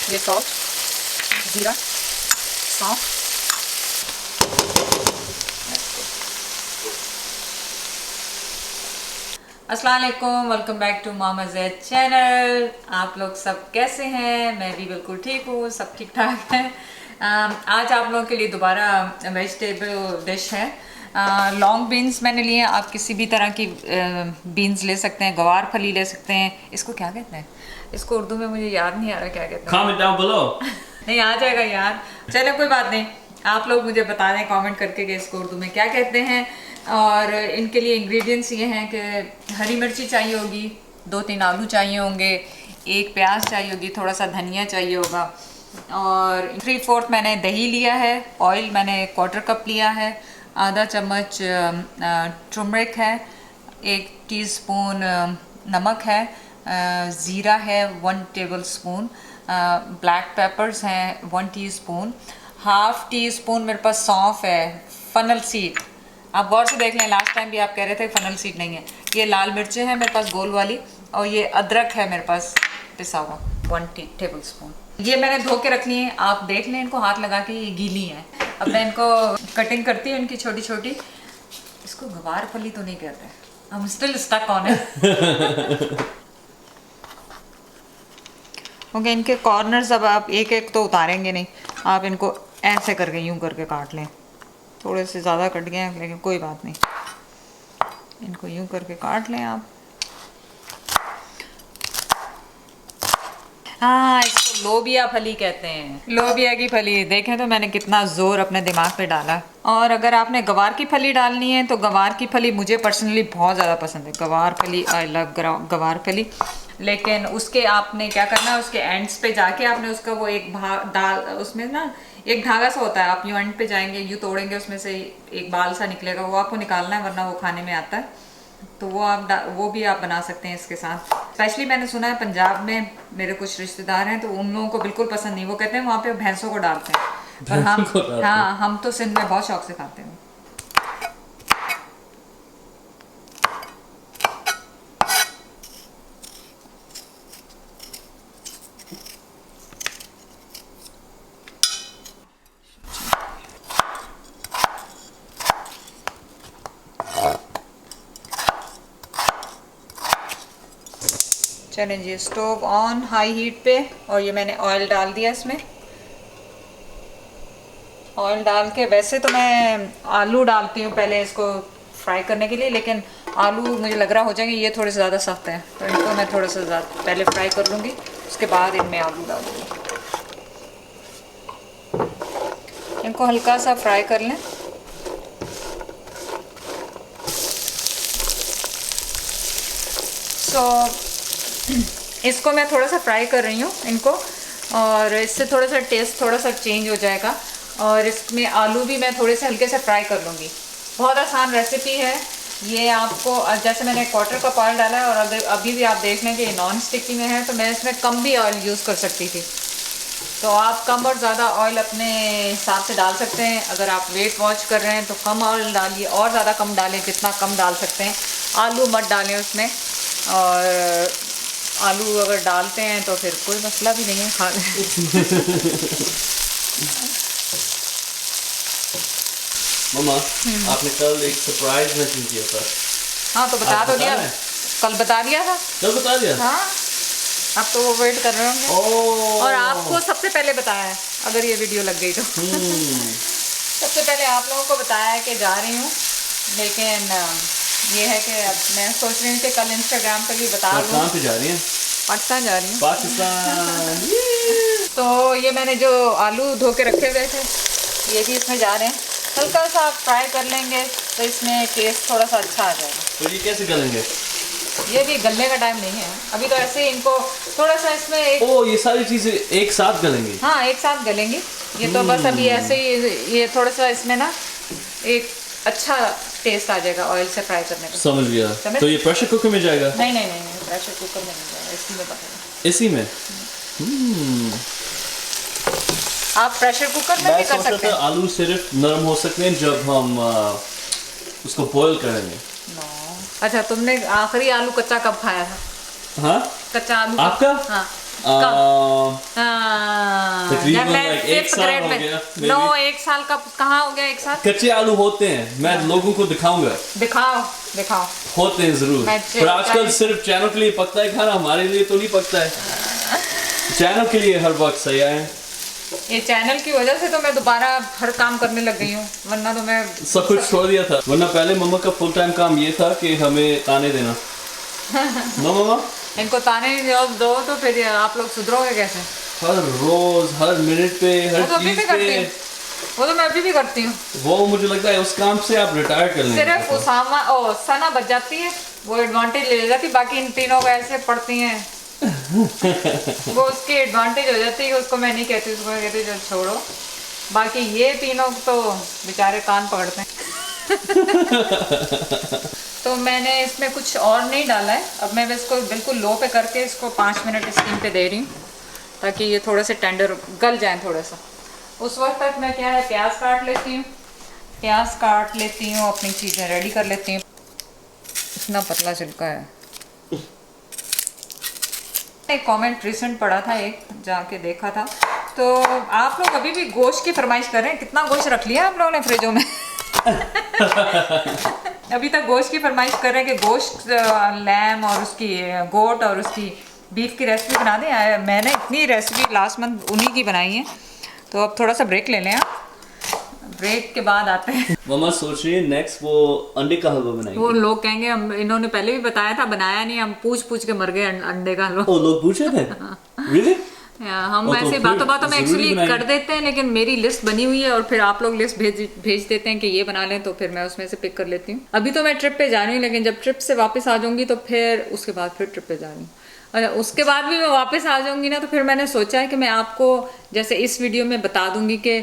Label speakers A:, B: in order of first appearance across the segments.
A: ये सॉल्ट, जीरा, सौंफ। अस्सलाम वालेकुम, welcome back to Mama Zaid channel. आप लोग सब कैसे हैं? मैं भी बिल्कुल ठीक हूँ, सब ठीक ठाक है। आज आप लोगों के लिए दोबारा वेजिटेबल डिश है। लॉन्ग बीन्स मैंने लिए। आप किसी भी तरह की बीन्स ले सकते हैं, गवार फली ले सकते हैं। इसको क्या कहते हैं? इसको उर्दू में मुझे याद नहीं आ रहा क्या कहते हैं।
B: Comment down below.
A: नहीं आ जाएगा यार, चलो कोई बात नहीं। आप लोग मुझे बता दें कमेंट करके कि इसको उर्दू में क्या कहते हैं। और इनके लिए इंग्रेडिएंट्स ये हैं कि हरी मिर्ची चाहिए होगी, 2-3 आलू चाहिए होंगे, 1 प्याज चाहिए होगी, थोड़ा सा धनिया चाहिए होगा, और 3/4 मैंने दही लिया है। ऑयल मैंने 1/4 कप लिया है। आधा चम्मच टर्मरिक है, 1 टीस्पून नमक है, ज़ीरा है 1 टेबल स्पून, ब्लैक पेपर्स हैं 1 टीस्पून, 1/2 टीस्पून मेरे पास सौंफ है, फनल सीड। आप गौर से देख लें, लास्ट टाइम भी आप कह रहे थे फनल सीड नहीं है। ये लाल मिर्चें हैं मेरे पास गोल वाली, और ये अदरक है मेरे पास पिसा हुआ 1 टेबल स्पून। ये मैंने धो के रख ली है, आप देख लें इनको हाथ लगा के, ये गीली हैं। अब मैं इनको कटिंग करती हूँ इनकी छोटी छोटी। इसको गवार फली तो नहीं कहते, हम स्टिल स्टक ऑन है। ओके, इनके कॉर्नर्स अब आप एक एक तो उतारेंगे नहीं, आप इनको ऐसे करके यूं करके काट लें। थोड़े से ज़्यादा कट गए हैं लेकिन कोई बात नहीं, इनको यूं करके काट लें आप। हाँ, इसको लोबिया फली कहते हैं, लोबिया की फली। देखें तो मैंने कितना जोर अपने दिमाग पे डाला। और अगर आपने गवार की फली डालनी है तो गवार की फली मुझे पर्सनली बहुत ज़्यादा पसंद है। गवार फली, आई लव गवार फली। लेकिन उसके आपने क्या करना है, उसके एंड्स पे जाके आपने उसका वो एक भाग डाल, उसमें ना एक धागा सा होता है, आप यूं एंड पे जाएंगे, यूं तोड़ेंगे, उसमें से एक बाल सा निकलेगा, वो आपको निकालना है, वरना वो खाने में आता है। तो वो भी आप बना सकते हैं इसके साथ। स्पेशली मैंने सुना है पंजाब में मेरे कुछ रिश्तेदार हैं, तो उन लोगों को बिल्कुल पसंद नहीं। वो कहते हैं वहाँ पे भैंसों को डालते हैं, पर हम तो सिंध में बहुत शौक से खाते हैं। चलें जी, स्टोव ऑन हाई हीट पे, और ये मैंने ऑयल डाल दिया इसमें। ऑयल डाल के, वैसे तो मैं आलू डालती हूँ पहले इसको फ्राई करने के लिए, लेकिन आलू मुझे लग रहा हो जाएंगे ये थोड़े से ज़्यादा सख्त हैं, तो इनको मैं थोड़ा सा ज़्यादा पहले फ्राई कर लूँगी, उसके बाद इनमें आलू डालूँगी। इनको हल्का सा फ्राई कर लें। इसको मैं थोड़ा सा फ्राई कर रही हूँ इनको, और इससे थोड़ा सा टेस्ट थोड़ा सा चेंज हो जाएगा। और इसमें आलू भी मैं थोड़े से हल्के से फ्राई कर लूँगी। बहुत आसान रेसिपी है ये। आपको जैसे मैंने 1/4 कप ऑयल डाला है, और अगर अभी भी आप देख लें कि ये नॉन स्टिकी में है, तो मैं इसमें कम भी ऑयल यूज़ कर सकती थी। तो आप कम और ज़्यादा ऑयल अपने हिसाब से डाल सकते हैं। अगर आप वेट वॉच कर रहे हैं तो कम ऑयल डालिए, और ज़्यादा कम डालें, जितना कम डाल सकते हैं। आलू मत डालें उसमें, और आलू अगर डालते हैं तो फिर कोई मसला भी नहीं है, खा
B: मम्मा, आपने कल एक सरप्राइज मैसेज किया था।
A: हाँ तो बता तो दिया, कल बता दिया था।
B: कल बता दिया?
A: हाँ, अब तो वो वेट कर रहे होंगे। और आपको सबसे पहले बताया है, अगर ये वीडियो लग गई तो। सबसे पहले आप लोगों को बताया है कि जा रही हूँ, लेकिन ये है कि अब मैं सोच रही हूँ कि कल इंस्टाग्राम पे भी बता दूँ।
B: कहाँ पे जा रही हैं?
A: पाकिस्तान जा रही हूँ।
B: पाकिस्तान।
A: तो ये मैंने जो आलू धो के रखे हुए थे, ये भी इसमें जा रहे हैं। हल्का सा आप फ्राई कर लेंगे तो इसमें टेस्ट थोड़ा सा अच्छा आ जाएगा।
B: तो ये कैसे गलेंगे?
A: ये भी गलने का टाइम नहीं है अभी, तो ऐसे ही इनको थोड़ा सा इसमें
B: ये सारी चीज़ें एक साथ गलेंगी?
A: हाँ, एक साथ गलेंगी ये तो। बस अभी ऐसे ही ये थोड़ा सा इसमें ना एक अच्छा टेस्ट आ जाएगा ऑयल से फ्राई करने का।
B: समझ गया। तो ये प्रेशर कुकर में जाएगा?
A: नहीं नहीं नहीं, प्रेशर कुकर में नहीं जाएगा, इसी में पकाएंगे।
B: इसी में?
A: आप प्रेशर कुकर में भी कर सकते हैं।
B: आलू सिर्फ नरम हो सकते हैं जब हम उसको बॉईल करेंगे।
A: अच्छा, तुमने आखिरी आलू कच्चा कब खाया था?
B: हाँ,
A: कच्चा आलू
B: आपका?
A: हाँ,
B: Even
A: जब मैं
B: like एक
A: 5th
B: साल
A: ग्रेड
B: हो
A: में,
B: गया,
A: नो
B: maybe।
A: 1 साल का कहाँ हो गया 1 साल?
B: कच्चे आलू होते हैं, मैं लोगों को दिखाऊंगा।
A: दिखाओ दिखाओ।
B: होते हैं जरूर,
A: मैं
B: पर आजकल सिर्फ चैनल के लिए पकता है खाना, हमारे लिए तो नहीं पकता है। चैनल के लिए हर वक्त सही है।
A: ये चैनल की वजह से तो मैं दोबारा हर काम करने लग गई हूँ, वरना तो मैं
B: सब कुछ छोड़ दिया था। वरना पहले मम्मा का फुल टाइम काम ये था कि हमें ताने देना। नो मम्मा,
A: इनको ताने दो तो फिर आप लोग सुधरोगे कैसे?
B: हर रोज हर मिनट पे
A: वो
B: हर
A: तो अभी
B: चीज
A: भी करती
B: पे।
A: हूँ, वो तो मैं अभी भी करती हूँ।
B: वो मुझे लगता है उस काम से आप रिटायर कर लेंगे।
A: सिर्फ उसामा ओ सना बच जाती है, वो एडवांटेज ले जाती, बाकी इन तीनों को ऐसे पढ़ती हैं। वो उसकी एडवांटेज हो जाती है, उसको मैं नहीं कहती, उसको मैं कहती चल छोड़ो। बाकी ये तीनों तो बेचारे कान पकड़ते हैं। तो मैंने इसमें कुछ और नहीं डाला है। अब मैं इसको बिल्कुल लो पे करके इसको 5 मिनट स्टीम पे दे रही हूँ, ताकि ये थोड़े से टेंडर गल जाए थोड़ा सा। उस वक्त तक मैं क्या है, प्याज काट लेती हूँ, प्याज काट लेती हूँ, अपनी चीज़ें रेडी कर लेती हूँ। इतना पतला छिलका है। एक कमेंट रिसेंट पढ़ा था, एक जाके देखा था, तो आप लोग अभी भी गोश्त की फरमाइश कर रहे हैं। कितना गोश्त रख लिया आप लोगों ने फ्रिजों में? अभी तक गोश्त की फरमाइश कर रहे हैं कि गोश्त लैम और उसकी गोट और उसकी बीफ की रेसिपी बना दें। मैंने इतनी रेसिपी लास्ट मंथ उन्हीं की बनाई है। तो अब थोड़ा सा ब्रेक ले लें। ब्रेक के बाद आते हैं।
B: मम्मा सोच रही है नेक्स्ट वो अंडे का हलवा बनाएंगे।
A: वो लोग कहेंगे हम, इन्होंने पहले भी बताया था, बनाया नहीं, हम पूछ पूछ के मर गए अंडे का हलवा।
B: ओ, लोग पूछे थे? Really?
A: हम
B: तो
A: ऐसे
B: फिर
A: बातों बातों में
B: जरूरी
A: एक्चुअली
B: बनाएंगे।
A: कर देते हैं, लेकिन मेरी लिस्ट बनी हुई है और फिर आप लोग लिस्ट भेज देते हैं कि ये बना लें, तो फिर मैं उसमें से पिक कर लेती हूँ। अभी तो मैं ट्रिप पे जा रही हूँ, लेकिन जब ट्रिप से वापस आ जाऊंगी तो फिर उसके बाद फिर ट्रिप पे जा रही हूँ, और उसके बाद भी मैं वापस आ जाऊंगी ना, तो फिर मैंने सोचा है कि मैं आपको जैसे इस वीडियो में बता दूंगी कि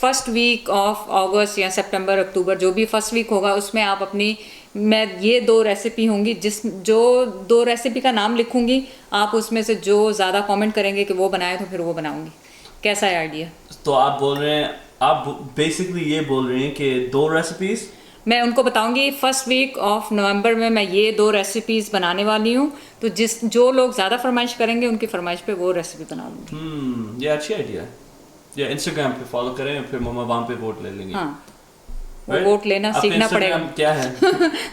A: फर्स्ट वीक ऑफ अगस्त या सितंबर अक्टूबर, जो भी फर्स्ट वीक होगा, उसमें आप अपनी, मैं ये 2 रेसिपी होंगी, जो 2 रेसिपी का नाम लिखूंगी, आप उसमें से जो ज़्यादा कमेंट करेंगे कि वो बनाए, तो फिर वो बनाऊंगी। कैसा है आइडिया?
B: तो आप बोल रहे हैं, आप बेसिकली ये बोल रहे हैं कि 2 रेसिपीज
A: मैं उनको बताऊंगी फर्स्ट वीक ऑफ नवंबर में मैं ये 2 रेसिपीज बनाने वाली हूँ, तो जो लोग ज़्यादा फरमाइश करेंगे उनकी फरमाइश पे वो रेसिपी बना लूँगी।
B: ये अच्छी आइडिया है। या इंस्टाग्राम पे फॉलो करें, फिर मम्मा वहाँ पे वोट ले लेंगे।
A: हाँ, वो वोट लेना सीखना पड़ेगा।
B: क्या है?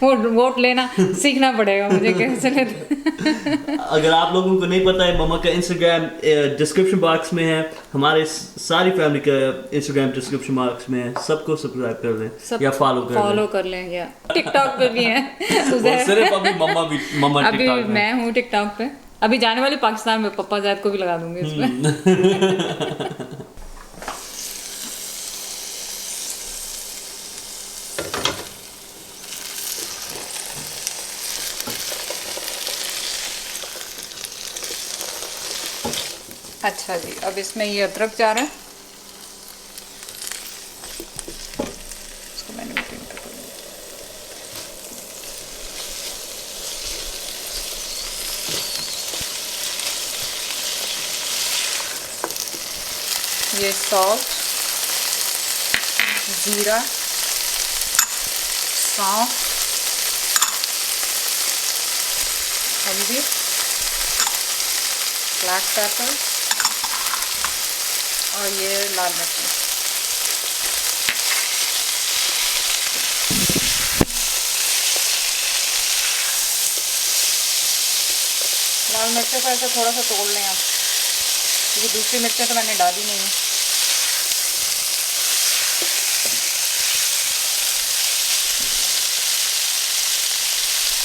A: वो वोट लेना सीखना पड़ेगा मुझे कैसे लेते।
B: अगर आप लोगों को नहीं पता है, मम्मा का इंस्टाग्राम डिस्क्रिप्शन बॉक्स में है, हमारे सारी फैमिली का इंस्टाग्राम डिस्क्रिप्शन बॉक्स में है। सबको सब्सक्राइब कर लें या फॉलो
A: कर लें, या टिकटॉक पे भी है।
B: सिर्फ अभी मम्मा
A: अभी मैं हूँ टिकटॉक पे, अभी जाने वाली पाकिस्तान में, पप्पा जैद को भी लगा दूंगी इसमें। अच्छा जी, अब इसमें ये अदरक जा रहा है, इसको मैंने भी प्रिंट कर दिया। ये सॉल्ट, जीरा, सौंफ, हल्दी, ब्लैक पेपर और ये लाल मिर्ची। लाल मिर्चों को ऐसे थोड़ा सा तोड़ लें आप, क्योंकि दूसरी मिर्चें तो मैंने डाली नहीं है।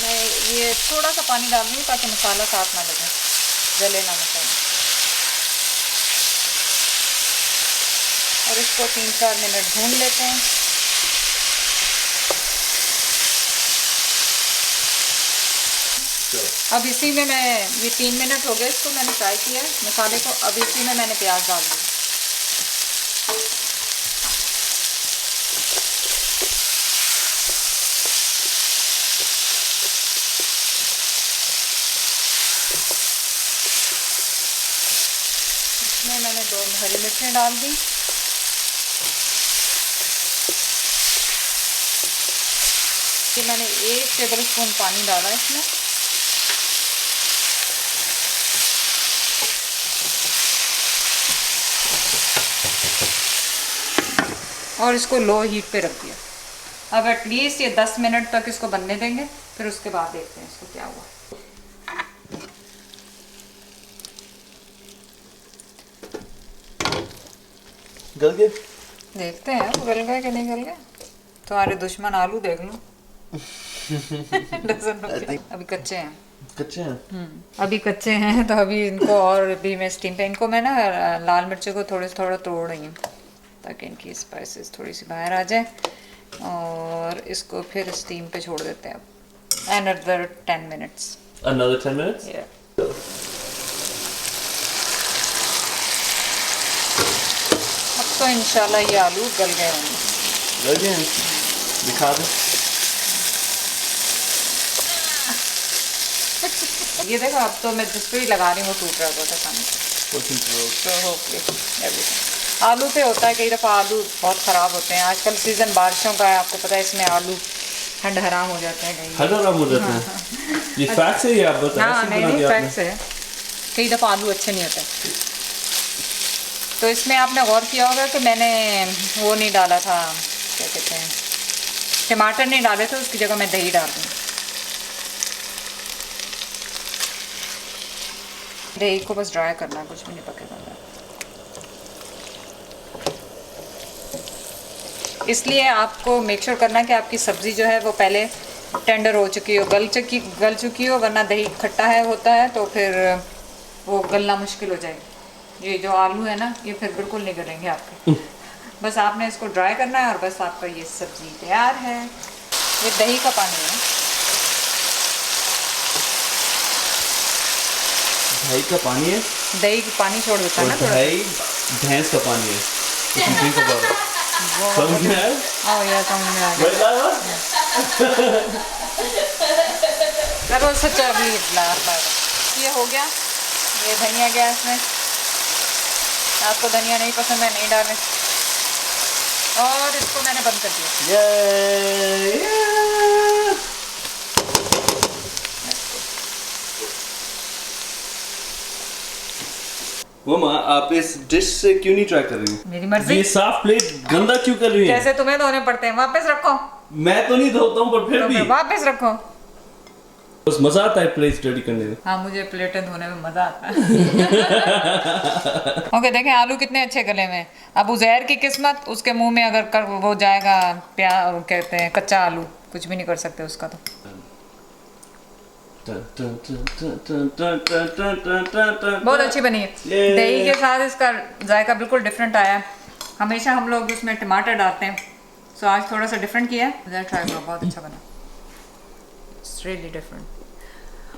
A: मैं ये थोड़ा सा पानी डाल दूँगी ताकि मसाला साफ ना लगे, जले ना मसाला। और इसको 3-4 मिनट भून लेते हैं। अब इसी में मैं, ये 3 मिनट हो गए इसको मैंने फ्राई किया है मसाले को, अब इसी में मैंने प्याज डाल दिया। इसमें मैंने 2 हरी मिर्चें डाल दी। कि मैंने 1 टेबलस्पून पानी डाला इसमें। और इसको लो हीट पे रख दिया। अब एटलीस्ट ये 10 मिनट तक इसको बनने देंगे, फिर उसके बाद देखते हैं इसको क्या हुआ।
B: गल गए?
A: देखते हैं गल गए कि नहीं गल गए। तुम्हारे दुश्मन आलू देख लो। अभी कच्चे हैं।
B: कच्चे हैं?
A: अभी कच्चे हैं, तो अभी इनको और भी मैं स्टीम पे, इनको मैं ना लाल मिर्ची को थोड़ा तोड़ रही हूँ ताकि इनकी स्पाइसेस थोड़ी सी बाहर आ जाए, और इसको फिर स्टीम पे छोड़ देते हैं अब। Another 10 minutes.
B: Another 10 minutes?
A: Yeah. अब तो इंशाल्लाह ये आलू गल गए होंगे।
B: गल गए हैं? दिखा दो।
A: ये देखो, अब तो मैं जिस पे भी लगा रही हूँ वो टूट रहा होता था सामने से। तो hopefully everything. आलू पे होता है कई दफ़ा, आलू बहुत ख़राब होते हैं। आजकल सीज़न बारिशों का है, आपको पता है, इसमें आलू ठंड हराम हो जाते हैं कहीं।
B: हराम हो जाते हैं? ये फैक्ट है या आप बताएं?
A: हाँ, नहीं फैक्ट है। कई दफ़ा आलू अच्छे नहीं होते। तो इसमें आपने गौर किया होगा कि मैंने वो नहीं डाला था, क्या कहते हैं, टमाटर नहीं डाले थे, उसकी जगह मैं दही डाल दूँ। दही को बस ड्राई करना है, कुछ भी नहीं पकेगा। इसलिए आपको मेक श्योर करना कि आपकी सब्ज़ी जो है वो पहले टेंडर हो चुकी हो, गल चुकी हो, वरना दही खट्टा होता है तो फिर वो गलना मुश्किल हो जाएगी। ये जो आलू है ना, ये फिर बिल्कुल नहीं गलेंगे आपके। बस आपने इसको ड्राई करना है और बस आपका ये सब्ज़ी तैयार है। ये दही का पानी है।
B: दही का पानी है?
A: दही का पानी छोड़ देता है ना थोड़ा।
B: दही भैंस का पानी है। समझ में आया?
A: हाँ यार, समझ में आ गया। सच्चा भी ये हो गया। ये धनिया गया इसमें, आपको धनिया नहीं पसंद है नहीं डालें, और इसको मैंने बंद कर दिया।
B: मम्मा, आप इस डिश से क्यों नहीं ट्राई कर रही हो?
A: मेरी मर्जी।
B: ये साफ प्लेट गंदा क्यों कर रही है?
A: जैसे तुम्हें धोने पड़ते हैं, वापस रखो।
B: मैं तो नहीं धोता हूँ, पर फिर
A: तो
B: भी
A: वापस रखो।
B: बस मजा आता है प्लेट स्टडी करने में।
A: हाँ, मुझे प्लेटें धोने में मजा आता है। ओके, देखें आलू कितने अच्छे गले में। अब उज़ैर की किस्मत, उसके मुंह में अगर वो जाएगा कहते हैं कच्चा आलू, कुछ भी नहीं कर सकते उसका। तो बहुत अच्छी बनी है। दही के साथ इसका जायका बिल्कुल डिफरेंट आया है। हमेशा हम लोग उसमें टमाटर डालते हैं, सो आज थोड़ा सा डिफरेंट किया है। ट्राई करो, बहुत अच्छा बना। It's really different.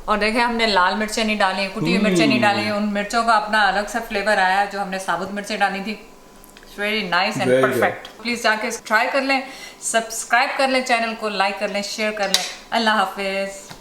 A: और देखें, हमने लाल मिर्चें नहीं डाली, कुटी हुई मिर्चें नहीं डाली। उन मिर्चों का अपना अलग सा फ्लेवर आया जो हमने साबुत मिर्चें डाली थी। It's very nice and perfect. Please जाके ट्राई कर लें, सब्सक्राइब कर लें, चैनल को लाइक कर लें, शेयर कर लें। अल्लाह हाफिज़।